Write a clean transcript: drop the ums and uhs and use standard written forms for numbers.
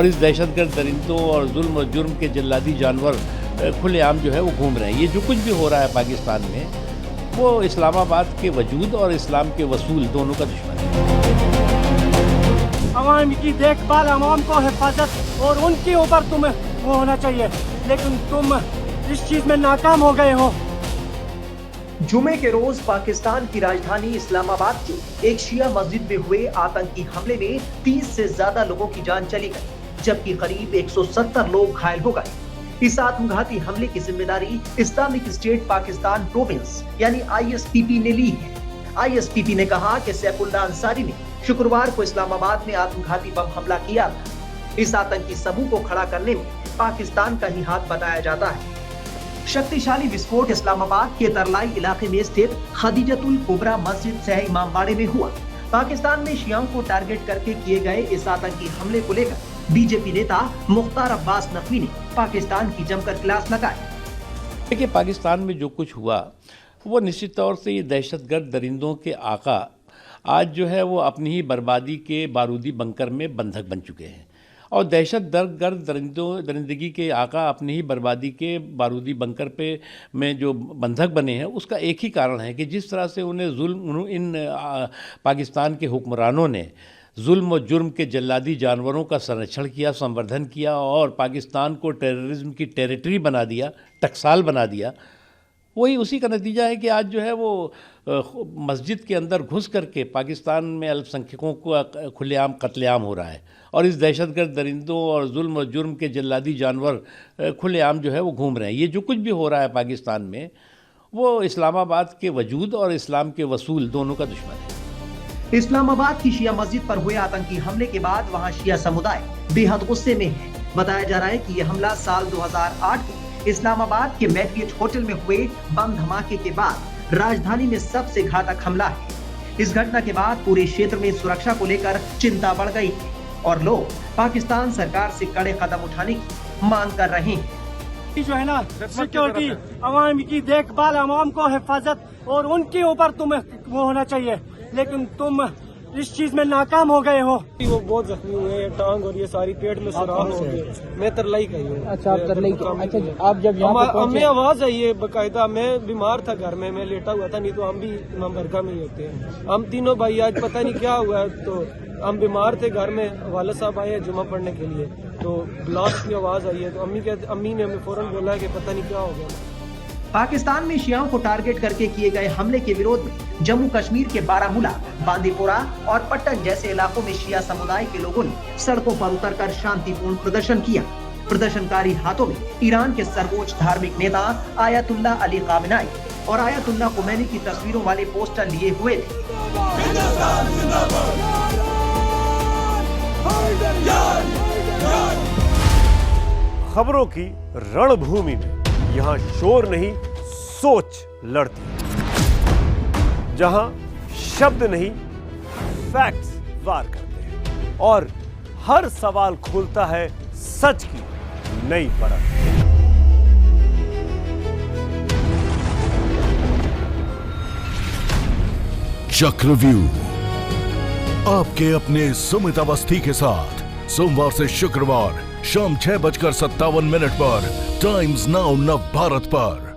और इस दहशतगर्द दरिंदों और जुल्म और जुर्म के जल्लादी जानवर खुलेआम जो है वो घूम रहे हैं। ये जो कुछ भी हो रहा है पाकिस्तान में, वो इस्लामाबाद के वजूद और इस्लाम के वसूल दोनों का दुश्मन है। अवाम की देखभाल, अवाम को हिफाजत और उनके ऊपर तुम्हें वो होना चाहिए, लेकिन तुम इस चीज में नाकाम हो गए हो। जुमे के रोज पाकिस्तान की राजधानी इस्लामाबाद की एक शिया मस्जिद में हुए आतंकी हमले में 30 से ज्यादा लोगों की जान चली गई, जबकि करीब 170 लोग घायल हो गए। इस आत्मघाती हमले की जिम्मेदारी इस्लामिक स्टेट पाकिस्तान प्रोविंस यानी ISPP ने ली है। ISPP ने कहा कि सैफुल्लाह अंसारी ने शुक्रवार को इस्लामाबाद में आत्मघाती बम हमला किया था। इस आतंकी समूह को खड़ा करने में पाकिस्तान का ही हाथ बताया जाता है। शक्तिशाली विस्फोट इस्लामाबाद के तरलाई इलाके में स्थित खदीजतुल कुबरा मस्जिद सह इमामबाड़े में हुआ। पाकिस्तान में शियाओं को टारगेट करके किए गए इस आतंकी हमले को लेकर बीजेपी नेता मुख्तार अब्बास नकवी ने पाकिस्तान की जमकर क्लास लगाई। देखिए, पाकिस्तान में जो कुछ हुआ वो निश्चित तौर से ये दहशतगर्द दरिंदों के आका आज जो है वो अपनी ही बर्बादी के बारूदी बंकर में बंधक बन चुके हैं। और दहशतगर्द दरिंदगी के आका अपनी ही बर्बादी के बारूदी बंकर पे में जो बंधक बने हैं, उसका एक ही कारण है कि जिस तरह से उन्हें पाकिस्तान के हुक्मरानों ने जुल्म और जुर्म के जल्लादी जानवरों का संरक्षण किया, संवर्धन किया और पाकिस्तान को टेररिज्म की टेरिटरी बना दिया, टकसाल बना दिया। वही उसी का नतीजा है कि आज जो है वो मस्जिद के अंदर घुस करके पाकिस्तान में अल्पसंख्यकों को खुलेआम कत्लेआम हो रहा है। और इस दहशतगर्द दरिंदों और जुल्म और जुर्म के जल्लादी जानवर खुलेआम जो है वो घूम रहे हैं। ये जो कुछ भी हो रहा है पाकिस्तान में, वो इस्लामाबाद के वजूद और इस्लाम के वसूल दोनों का दुश्मन है। इस्लामाबाद की शिया मस्जिद पर हुए आतंकी हमले के बाद वहां शिया समुदाय बेहद गुस्से में है। बताया जा रहा है कि यह हमला साल 2008 में इस्लामाबाद के मैरियट होटल में हुए बम धमाके के बाद राजधानी में सबसे घातक हमला है। इस घटना के बाद पूरे क्षेत्र में सुरक्षा को लेकर चिंता बढ़ गई है और लोग पाकिस्तान सरकार से कड़े कदम उठाने की मांग कर रहे हैं। जो है ना, सिक्योरिटी, अवाम की देखभाल, अवाम को हिफाजत और उनके ऊपर तुम्हें वो होना चाहिए, लेकिन तुम इस चीज में नाकाम हो गए हो। वो बहुत जख्मी हुए हैं, टांग और ये सारी पेट में सुराख हो गए। मैं तरलाई का ही हूँ। अच्छा, आप तरलाई के। अच्छा, आप जब यहाँ हमें आवाज आई है बकायदा। मैं बीमार था घर में, मैं लेटा हुआ था, नहीं तो हम भी इमाम दरगाह में ही होते हैं। हम तीनों भाई आज पता नहीं क्या हुआ है, तो हम बीमार थे घर में। वालिद साहब आए हैं जुमा पढ़ने के लिए, तो ब्लास्ट की आवाज आई है, तो अम्मी ने हमें फौरन बोला कि पता नहीं क्या हो गया। पाकिस्तान में शियाओं को टारगेट करके किए गए हमले के विरोध में जम्मू कश्मीर के बारामूला, बांदीपोरा और पट्टन जैसे इलाकों में शिया समुदाय के लोगों ने सड़कों पर उतरकर शांतिपूर्ण प्रदर्शन किया। प्रदर्शनकारी हाथों में ईरान के सर्वोच्च धार्मिक नेता आयतुल्लाह अली खामेनी और आयतुल्लाह खुमैनी की तस्वीरों वाले पोस्टर लिए हुए थे। खबरों की रणभूमि में यहाँ शोर नहीं, सोच लड़ती है। जहां शब्द नहीं, फैक्ट्स वार करते हैं और हर सवाल खोलता है सच की नई परत। चक्रव्यूह आपके अपने सुमित अवस्थी के साथ सोमवार से शुक्रवार शाम 6:57 पर टाइम्स नाउ नव भारत पर।